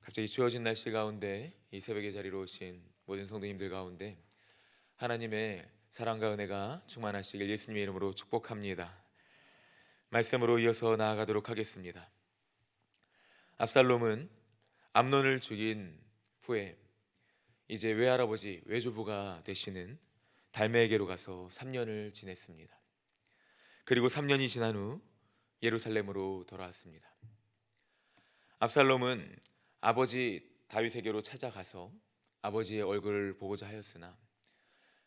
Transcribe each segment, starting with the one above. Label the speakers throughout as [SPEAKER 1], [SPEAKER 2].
[SPEAKER 1] 갑자기 추워진 날씨 가운데 이 새벽의 자리로 오신 모든 성도님들 가운데 하나님의 사랑과 은혜가 충만하시길 예수님의 이름으로 축복합니다. 말씀으로 이어서 나아가도록 하겠습니다. 압살롬은 암논을 죽인 후에 이제 외할아버지 외조부가 되시는 달메에게로 가서 3년을 지냈습니다. 그리고 3년이 지난 후 예루살렘으로 돌아왔습니다. 압살롬은 아버지 다윗에게로 찾아가서 아버지의 얼굴을 보고자 하였으나,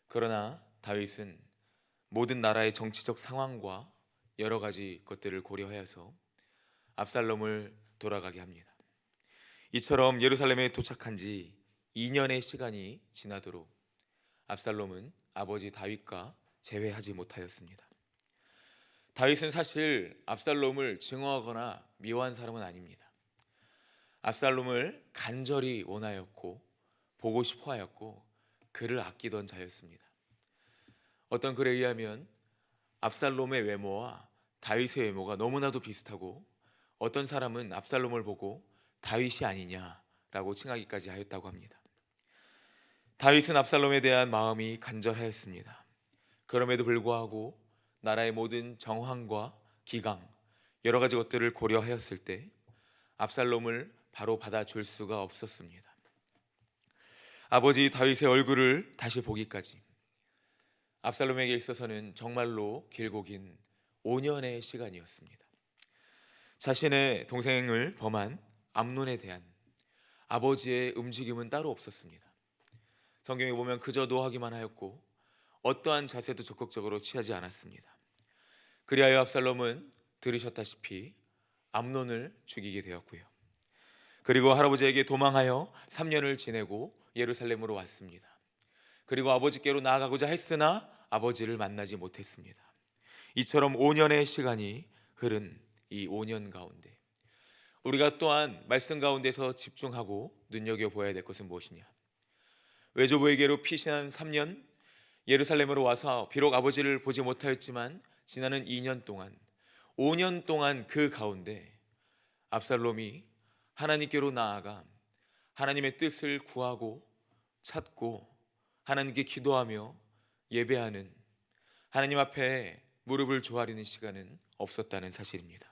[SPEAKER 1] 그러나 다윗은 모든 나라의 정치적 상황과 여러 가지 것들을 고려하여서 압살롬을 돌아가게 합니다. 이처럼 예루살렘에 도착한 지 2년의 시간이 지나도록 압살롬은 아버지 다윗과 재회하지 못하였습니다. 다윗은 사실 압살롬을 증오하거나 미워한 사람은 아닙니다. 압살롬을 간절히 원하였고 보고 싶어 하였고 그를 아끼던 자였습니다. 어떤 글에 의하면 압살롬의 외모와 다윗의 외모가 너무나도 비슷하고 어떤 사람은 압살롬을 보고 다윗이 아니냐라고 칭하기까지 하였다고 합니다. 다윗은 압살롬에 대한 마음이 간절하였습니다. 그럼에도 불구하고 나라의 모든 정황과 기강, 여러 가지 것들을 고려하였을 때 압살롬을 바로 받아줄 수가 없었습니다. 아버지 다윗의 얼굴을 다시 보기까지 압살롬에게 있어서는 정말로 길고 긴 5년의 시간이었습니다. 자신의 동생을 범한 암논에 대한 아버지의 움직임은 따로 없었습니다. 성경에 보면 그저 노하기만 하였고 어떠한 자세도 적극적으로 취하지 않았습니다. 그리하여 압살롬은 들으셨다시피 암논을 죽이게 되었고요. 그리고 할아버지에게 도망하여 3년을 지내고 예루살렘으로 왔습니다. 그리고 아버지께로 나아가고자 했으나 아버지를 만나지 못했습니다. 이처럼 5년의 시간이 흐른 이 5년 가운데 우리가 또한 말씀 가운데서 집중하고 눈여겨보아야 될 것은 무엇이냐? 외조부에게로 피신한 3년, 예루살렘으로 와서 비록 아버지를 보지 못하였지만 지나는 2년 동안, 5년 동안 그 가운데 압살롬이 하나님께로 나아가 하나님의 뜻을 구하고 찾고 하나님께 기도하며 예배하는, 하나님 앞에 무릎을 조아리는 시간은 없었다는 사실입니다.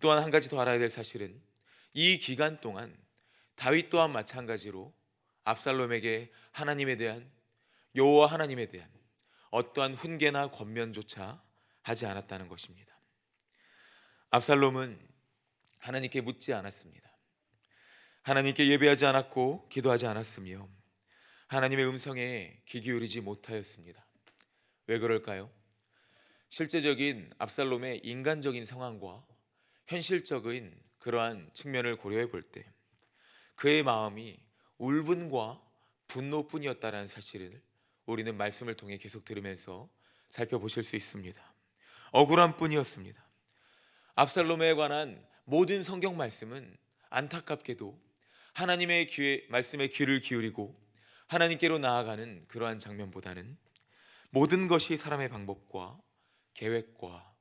[SPEAKER 1] 또한 한 가지 더 알아야 될 사실은 이 기간 동안 다윗 또한 마찬가지로 압살롬에게 하나님에 대한, 여호와 하나님에 대한 어떠한 훈계나 권면조차 하지 않았다는 것입니다. 압살롬은 하나님께 묻지 않았습니다. 하나님께 예배하지 않았고 기도하지 않았으며 하나님의 음성에 귀 기울이지 못하였습니다. 왜 그럴까요? 실제적인 압살롬의 인간적인 상황과 현실적인 그러한 측면을 고려해 볼 때 그의 마음이 울분과 분노뿐이었다는 사실을 우리는 말씀을 통해 계속 들으면서 살펴보실 수 있습니다. 억울한 뿐이었습니다. 압살롬에 관한 모든 성경 말씀은 안타깝게도 하나님의 말씀에 귀를 기울이고 하나님께로 나아가는 그러한 장면보다는 모든 것이 사람의 방법과 계획과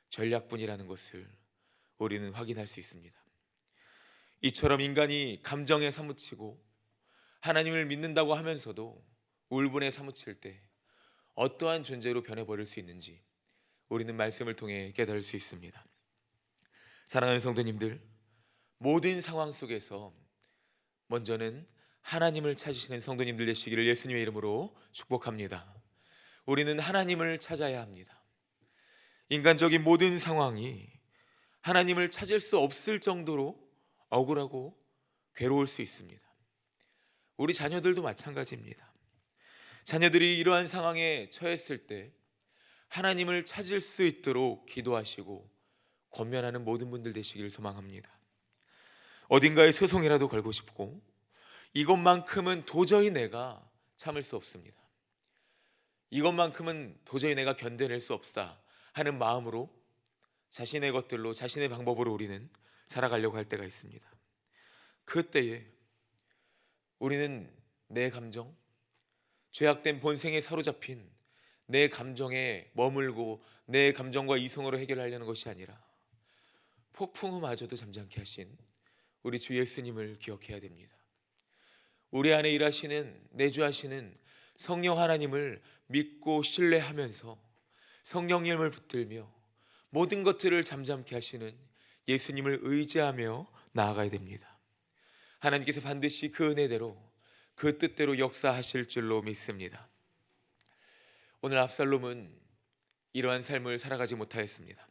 [SPEAKER 1] 전략뿐이라는 것을 우리는 확인할 수 있습니다. 이처럼 인간이 감정에 사무치고 하나님을 믿는다고 하면서도 울분에 사무칠 때 어떠한 존재로 변해버릴 수 있는지 우리는 말씀을 통해 깨달을 수 있습니다. 사랑하는 성도님들, 모든 상황 속에서 먼저는 하나님을 찾으시는 성도님들 되시기를 예수님의 이름으로 축복합니다. 우리는 하나님을 찾아야 합니다. 인간적인 모든 상황이 하나님을 찾을 수 없을 정도로 억울하고 괴로울 수 있습니다. 우리 자녀들도 마찬가지입니다. 자녀들이 이러한 상황에 처했을 때 하나님을 찾을 수 있도록 기도하시고 권면하는 모든 분들 되시길 소망합니다. 어딘가에 소송이라도 걸고 싶고 이것만큼은 도저히 내가 참을 수 없습니다. 이것만큼은 도저히 내가 견뎌낼 수 없다 하는 마음으로 자신의 것들로, 자신의 방법으로 우리는 살아가려고 할 때가 있습니다. 그때에 우리는 내 감정, 죄악된 본성에 사로잡힌 내 감정에 머물고 내 감정과 이성으로 해결하려는 것이 아니라 폭풍우마저도 잠잠케 하신 우리 주 예수님을 기억해야 됩니다. 우리 안에 일하시는, 내주하시는 성령 하나님을 믿고 신뢰하면서 성령님을 붙들며 모든 것들을 잠잠케 하시는 예수님을 의지하며 나아가야 됩니다. 하나님께서 반드시 그 은혜대로, 그 뜻대로 역사하실 줄로 믿습니다. 오늘 압살롬은 이러한 삶을 살아가지 못하였습니다.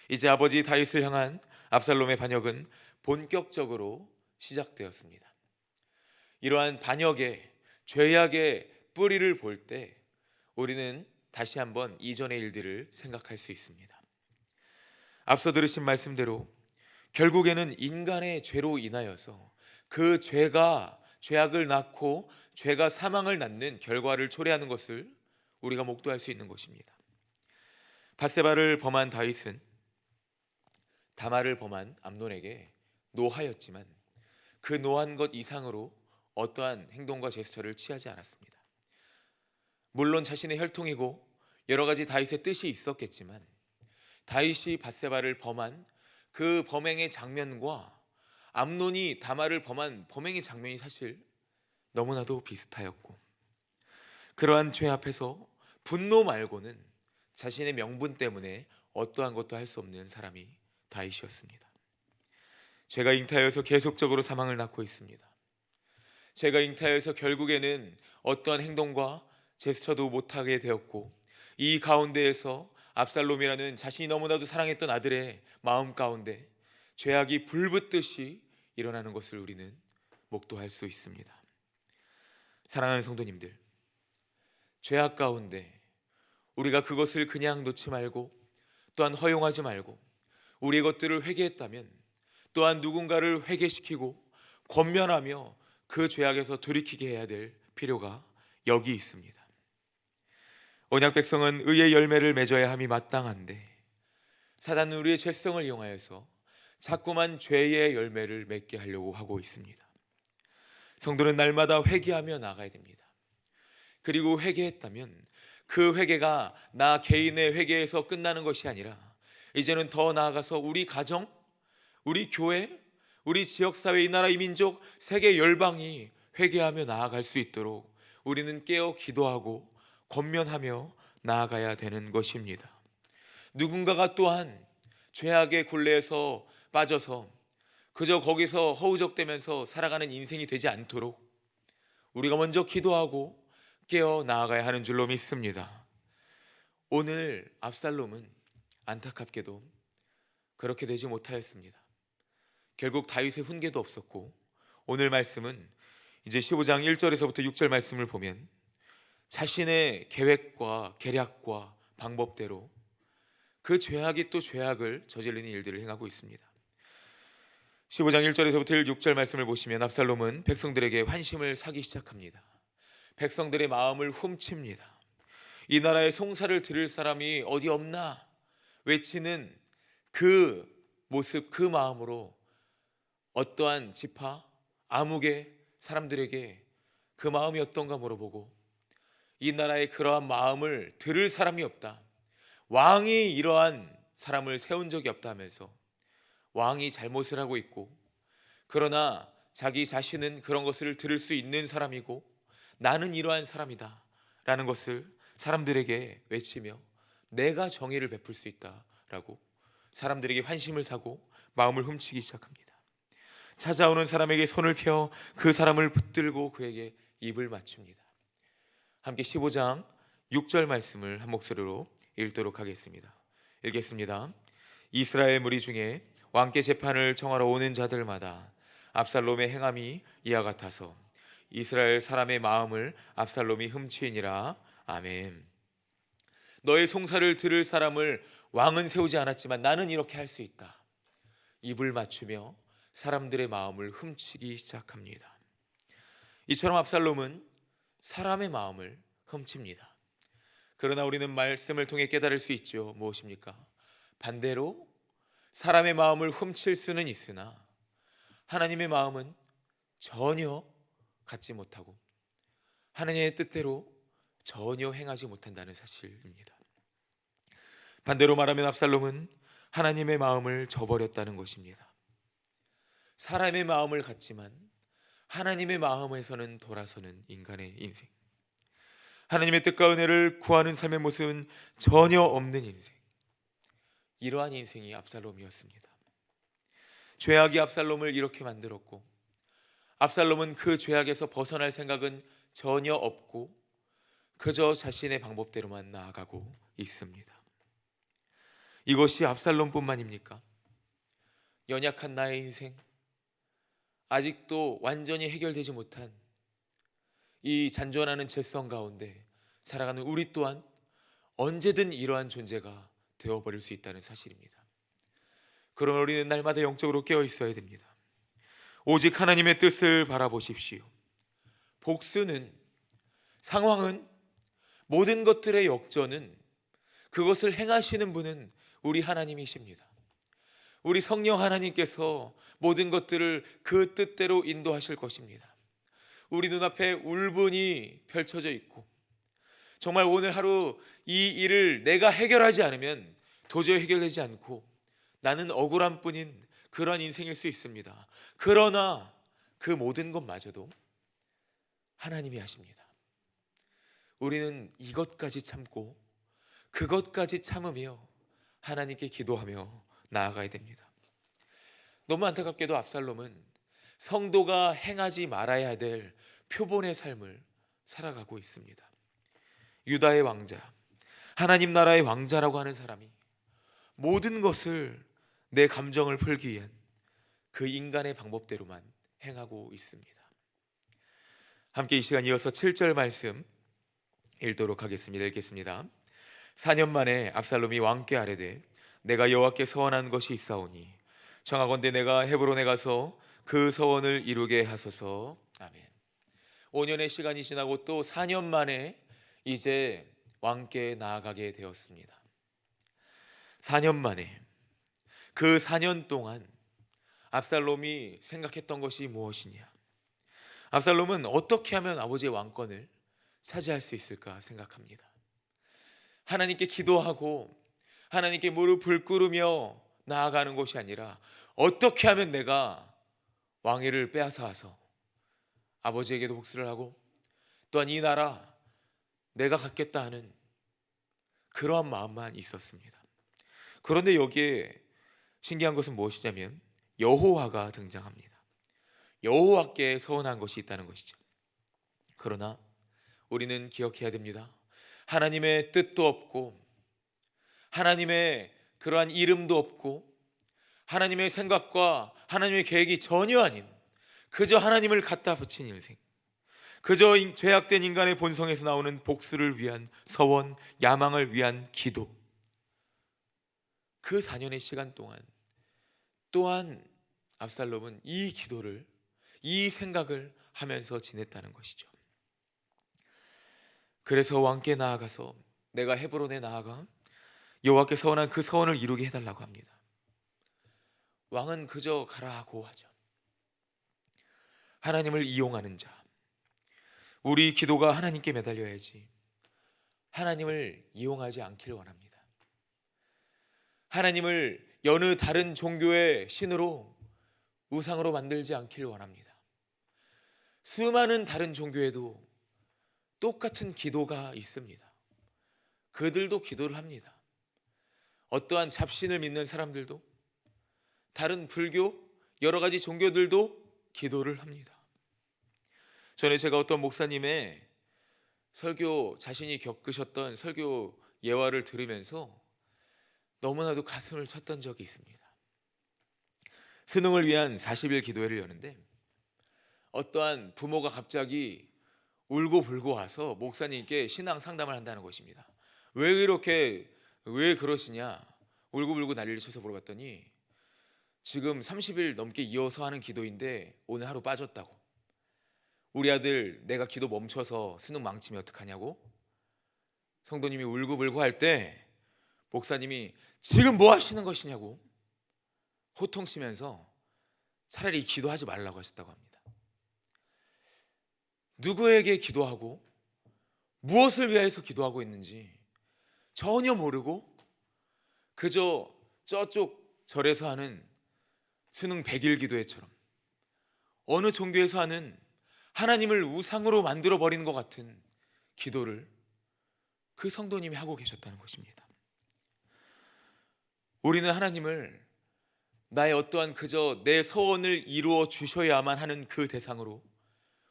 [SPEAKER 1] 이제 아버지 다윗을 향한 압살롬의 반역은 본격적으로 시작되었습니다. 이러한 반역의, 죄악의 뿌리를 볼 때 우리는 다시 한번 이전의 일들을 생각할 수 있습니다. 앞서 들으신 말씀대로 결국에는 인간의 죄로 인하여서 그 죄가 죄악을 낳고 죄가 사망을 낳는 결과를 초래하는 것을 우리가 목도할 수 있는 것입니다. 밧세바를 범한 다윗은 다말을 범한 암논에게 노하였지만 그 노한 것 이상으로 어떠한 행동과 제스처를 취하지 않았습니다. 물론 자신의 혈통이고 여러 가지 다윗의 뜻이 있었겠지만 다윗이 밧세바를 범한 그 범행의 장면과 암논이 다말을 범한 범행의 장면이 사실 너무나도 비슷하였고, 그러한 죄 앞에서 분노 말고는 자신의 명분 때문에 어떠한 것도 할 수 없는 사람이 다윗이었습니다. 죄가 잉타하여서 계속적으로 사망을 낳고 있습니다. 죄가 잉타하여서 결국에는 어떠한 행동과 제스처도 못하게 되었고, 이 가운데에서 압살롬이라는 자신이 너무나도 사랑했던 아들의 마음 가운데 죄악이 불붙듯이 일어나는 것을 우리는 목도할 수 있습니다. 사랑하는 성도님들, 죄악 가운데 우리가 그것을 그냥 놓지 말고 또한 허용하지 말고 우리의 것들을 회개했다면 또한 누군가를 회개시키고 권면하며 그 죄악에서 돌이키게 해야 될 필요가 여기 있습니다. 언약 백성은 의의 열매를 맺어야 함이 마땅한데 사단은 우리의 죄성을 이용하여서 자꾸만 죄의 열매를 맺게 하려고 하고 있습니다. 성도는 날마다 회개하며 나아가야 됩니다. 그리고 회개했다면 그 회개가 나 개인의 회개에서 끝나는 것이 아니라 이제는 더 나아가서 우리 가정, 우리 교회, 우리 지역사회, 이 나라, 이 민족, 세계 열방이 회개하며 나아갈 수 있도록 우리는 깨어 기도하고 권면하며 나아가야 되는 것입니다. 누군가가 또한 죄악의 굴레에서 빠져서 그저 거기서 허우적대면서 살아가는 인생이 되지 않도록 우리가 먼저 기도하고 깨어 나아가야 하는 줄로 믿습니다. 오늘 압살롬은 안타깝게도 그렇게 되지 못하였습니다. 결국 다윗의 훈계도 없었고, 오늘 말씀은 이제 15장 1절에서부터 6절 말씀을 보면 자신의 계획과 계략과 방법대로 그 죄악이 또 죄악을 저지르는 일들을 행하고 있습니다. 15장 1절에서부터 6절 말씀을 보시면 압살롬은 백성들에게 환심을 사기 시작합니다. 백성들의 마음을 훔칩니다. 이 나라의 송사를 들을 사람이 어디 없나 외치는 그 모습, 그 마음으로 어떠한 지파, 암흑의 사람들에게 그 마음이 어떤가 물어보고, 이 나라의 그러한 마음을 들을 사람이 없다, 왕이 이러한 사람을 세운 적이 없다 하면서 왕이 잘못을 하고 있고, 그러나 자기 자신은 그런 것을 들을 수 있는 사람이고 나는 이러한 사람이다 라는 것을 사람들에게 외치며 내가 정의를 베풀 수 있다라고 사람들에게 환심을 사고 마음을 훔치기 시작합니다. 찾아오는 사람에게 손을 펴 그 사람을 붙들고 그에게 입을 맞춥니다. 함께 15장 6절 말씀을 한 목소리로 읽도록 하겠습니다. 읽겠습니다. 이스라엘 무리 중에 왕께 재판을 청하러 오는 자들마다 압살롬의 행함이 이와 같아서 이스라엘 사람의 마음을 압살롬이 훔치니라. 아멘. 너의 송사를 들을 사람을 왕은 세우지 않았지만 나는 이렇게 할 수 있다. 입을 맞추며 사람들의 마음을 훔치기 시작합니다. 이처럼 압살롬은 사람의 마음을 훔칩니다. 그러나 우리는 말씀을 통해 깨달을 수 있죠. 무엇입니까? 반대로 사람의 마음을 훔칠 수는 있으나 하나님의 마음은 전혀 갖지 못하고 하나님의 뜻대로 전혀 행하지 못한다는 사실입니다. 반대로 말하면 압살롬은 하나님의 마음을 저버렸다는 것입니다. 사람의 마음을 갖지만 하나님의 마음에서는 돌아서는 인간의 인생, 하나님의 뜻과 은혜를 구하는 삶의 모습은 전혀 없는 인생, 이러한 인생이 압살롬이었습니다. 죄악이 압살롬을 이렇게 만들었고, 압살롬은 그 죄악에서 벗어날 생각은 전혀 없고 그저 자신의 방법대로만 나아가고 있습니다. 이것이 압살롬뿐만입니까? 연약한 나의 인생, 아직도 완전히 해결되지 못한 이 잔존하는 죄성 가운데 살아가는 우리 또한 언제든 이러한 존재가 되어버릴 수 있다는 사실입니다. 그러면 우리는 날마다 영적으로 깨어 있어야 됩니다. 오직 하나님의 뜻을 바라보십시오. 복수는, 상황은, 모든 것들의 역전은, 그것을 행하시는 분은 우리 하나님이십니다. 우리 성령 하나님께서 모든 것들을 그 뜻대로 인도하실 것입니다. 우리 눈앞에 울분이 펼쳐져 있고, 정말 오늘 하루 이 일을 내가 해결하지 않으면 도저히 해결되지 않고 나는 억울한 뿐인 그런 인생일 수 있습니다. 그러나 그 모든 것마저도 하나님이 하십니다. 우리는 이것까지 참고 그것까지 참으며 하나님께 기도하며 나아가야 됩니다. 너무 안타깝게도 압살롬은 성도가 행하지 말아야 될 표본의 삶을 살아가고 있습니다. 유다의 왕자, 하나님 나라의 왕자라고 하는 사람이 모든 것을 내 감정을 풀기 위한 그 인간의 방법대로만 행하고 있습니다. 함께 이 시간 이어서 7절 말씀 읽도록 하겠습니다. 읽겠습니다. 4년 만에 압살롬이 왕께 아뢰되 내가 여호와께 서원한 것이 있사오니 청하건대 내가 헤브론에 가서 그 서원을 이루게 하소서. 아멘. 5년의 시간이 지나고 또 4년 만에 이제 왕께 나아가게 되었습니다. 4년 만에, 그 4년 동안 압살롬이 생각했던 것이 무엇이냐? 압살롬은 어떻게 하면 아버지의 왕권을 차지할 수 있을까 생각합니다. 하나님께 기도하고 하나님께 무릎을 꿇으며 나아가는 것이 아니라 어떻게 하면 내가 왕위를 빼앗아서 아버지에게도 복수를 하고 또한 이 나라 내가 갖겠다 하는 그러한 마음만 있었습니다. 그런데 여기에 신기한 것은 무엇이냐면 여호와가 등장합니다. 여호와께 서원한 것이 있다는 것이죠. 그러나 우리는 기억해야 됩니다. 하나님의 뜻도 없고 하나님의 그러한 이름도 없고 하나님의 생각과 하나님의 계획이 전혀 아닌 그저 하나님을 갖다 붙인 인생, 그저 죄악된 인간의 본성에서 나오는 복수를 위한 서원, 야망을 위한 기도, 그 4년의 시간 동안 또한 압살롬은 이 기도를, 이 생각을 하면서 지냈다는 것이죠. 그래서 왕께 나아가서 내가 헤브론에 나아가 여호와께 서원한 그 서원을 이루게 해달라고 합니다. 왕은 그저 가라고 하죠. 하나님을 이용하는 자, 우리 기도가 하나님께 매달려야지 하나님을 이용하지 않기를 원합니다. 하나님을 여느 다른 종교의 신으로, 우상으로 만들지 않기를 원합니다. 수많은 다른 종교에도 똑같은 기도가 있습니다. 그들도 기도를 합니다. 어떠한 잡신을 믿는 사람들도, 다른 불교, 여러 가지 종교들도 기도를 합니다. 전에 제가 어떤 목사님의 설교, 자신이 겪으셨던 설교 예화를 들으면서 너무나도 가슴을 쳤던 적이 있습니다. 수능을 위한 40일 기도회를 여는데 어떠한 부모가 갑자기 울고불고 와서 목사님께 신앙 상담을 한다는 것입니다. 왜 그러시냐, 울고불고 난리를 쳐서 물어봤더니 지금 30일 넘게 이어서 하는 기도인데 오늘 하루 빠졌다고, 우리 아들 내가 기도 멈춰서 수능 망치면 어떡하냐고 성도님이 울고불고 할 때 목사님이 지금 뭐 하시는 것이냐고 호통치면서 차라리 기도하지 말라고 하셨다고 합니다. 누구에게 기도하고 무엇을 위해서 기도하고 있는지 전혀 모르고 그저 저쪽 절에서 하는 수능 100일 기도회처럼 어느 종교에서 하는 하나님을 우상으로 만들어 버리는 것 같은 기도를 그 성도님이 하고 계셨다는 것입니다. 우리는 하나님을 나의 어떠한 그저 내 소원을 이루어 주셔야만 하는 그 대상으로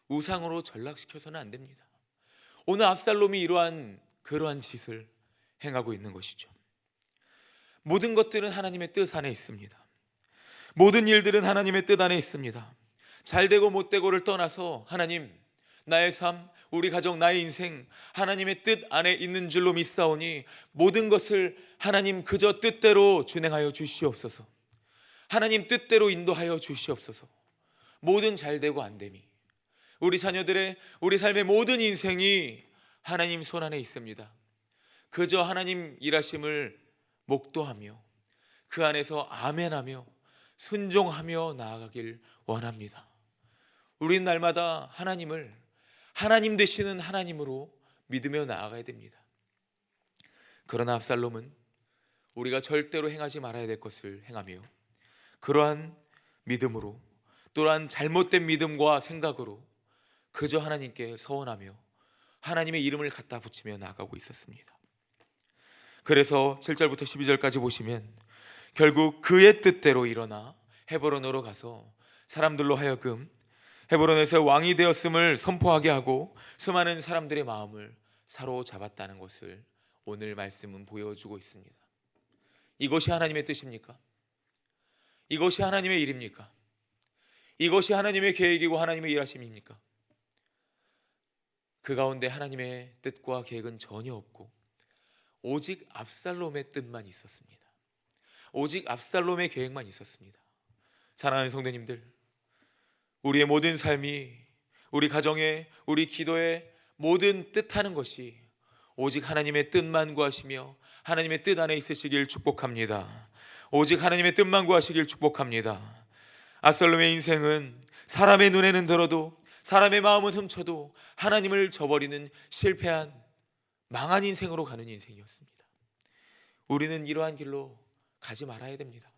[SPEAKER 1] 우상으로 전락시켜서는 안 됩니다. 오늘 압살롬이 이러한 그러한 짓을 행하고 있는 것이죠. 모든 것들은 하나님의 뜻 안에 있습니다. 모든 일들은 하나님의 뜻 안에 있습니다. 잘되고 못되고를 떠나서 하나님, 나의 삶, 우리 가족, 나의 인생 하나님의 뜻 안에 있는 줄로 믿사오니 모든 것을 하나님 그저 뜻대로 진행하여 주시옵소서. 하나님 뜻대로 인도하여 주시옵소서. 모든 잘되고 안됨이, 우리 자녀들의, 우리 삶의 모든 인생이 하나님 손 안에 있습니다. 그저 하나님 일하심을 목도하며 그 안에서 아멘하며 순종하며 나아가길 원합니다. 우리는 날마다 하나님을 하나님 되시는 하나님으로 믿으며 나아가야 됩니다. 그러나 압살롬은 우리가 절대로 행하지 말아야 될 것을 행하며 그러한 믿음으로, 또한 잘못된 믿음과 생각으로 그저 하나님께 서원하며 하나님의 이름을 갖다 붙이며 나아가고 있었습니다. 그래서 7절부터 12절까지 보시면 결국 그의 뜻대로 일어나 헤브론으로 가서 사람들로 하여금 헤브론에서 왕이 되었음을 선포하게 하고 수많은 사람들의 마음을 사로잡았다는 것을 오늘 말씀은 보여주고 있습니다. 이것이 하나님의 뜻입니까? 이것이 하나님의 일입니까? 이것이 하나님의 계획이고 하나님의 일하심입니까? 그 가운데 하나님의 뜻과 계획은 전혀 없고 오직 압살롬의 뜻만 있었습니다. 오직 압살롬의 계획만 있었습니다. 사랑하는 성도님들, 우리의 모든 삶이, 우리 가정의, 우리 기도의 모든 뜻하는 것이 오직 하나님의 뜻만 구하시며 하나님의 뜻 안에 있으시길 축복합니다. 오직 하나님의 뜻만 구하시길 축복합니다. 압살롬의 인생은 사람의 눈에는 들어도, 사람의 마음은 훔쳐도 하나님을 저버리는 실패한 망한 인생으로 가는 인생이었습니다. 우리는 이러한 길로 가지 말아야 됩니다.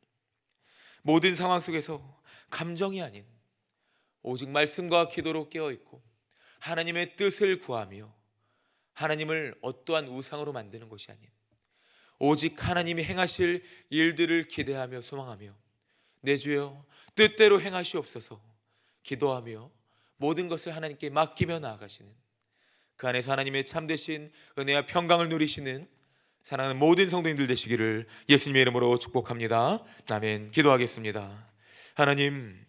[SPEAKER 1] 모든 상황 속에서 감정이 아닌 오직 말씀과 기도로 깨어있고 하나님의 뜻을 구하며 하나님을 어떠한 우상으로 만드는 것이 아닌 오직 하나님이 행하실 일들을 기대하며 소망하며 내 주여 뜻대로 행하시옵소서 기도하며 모든 것을 하나님께 맡기며 나아가시는 그 안에서 하나님의 참되신 은혜와 평강을 누리시는 사랑하는 모든 성도님들 되시기를 예수님의 이름으로 축복합니다. 아멘. 기도하겠습니다. 하나님,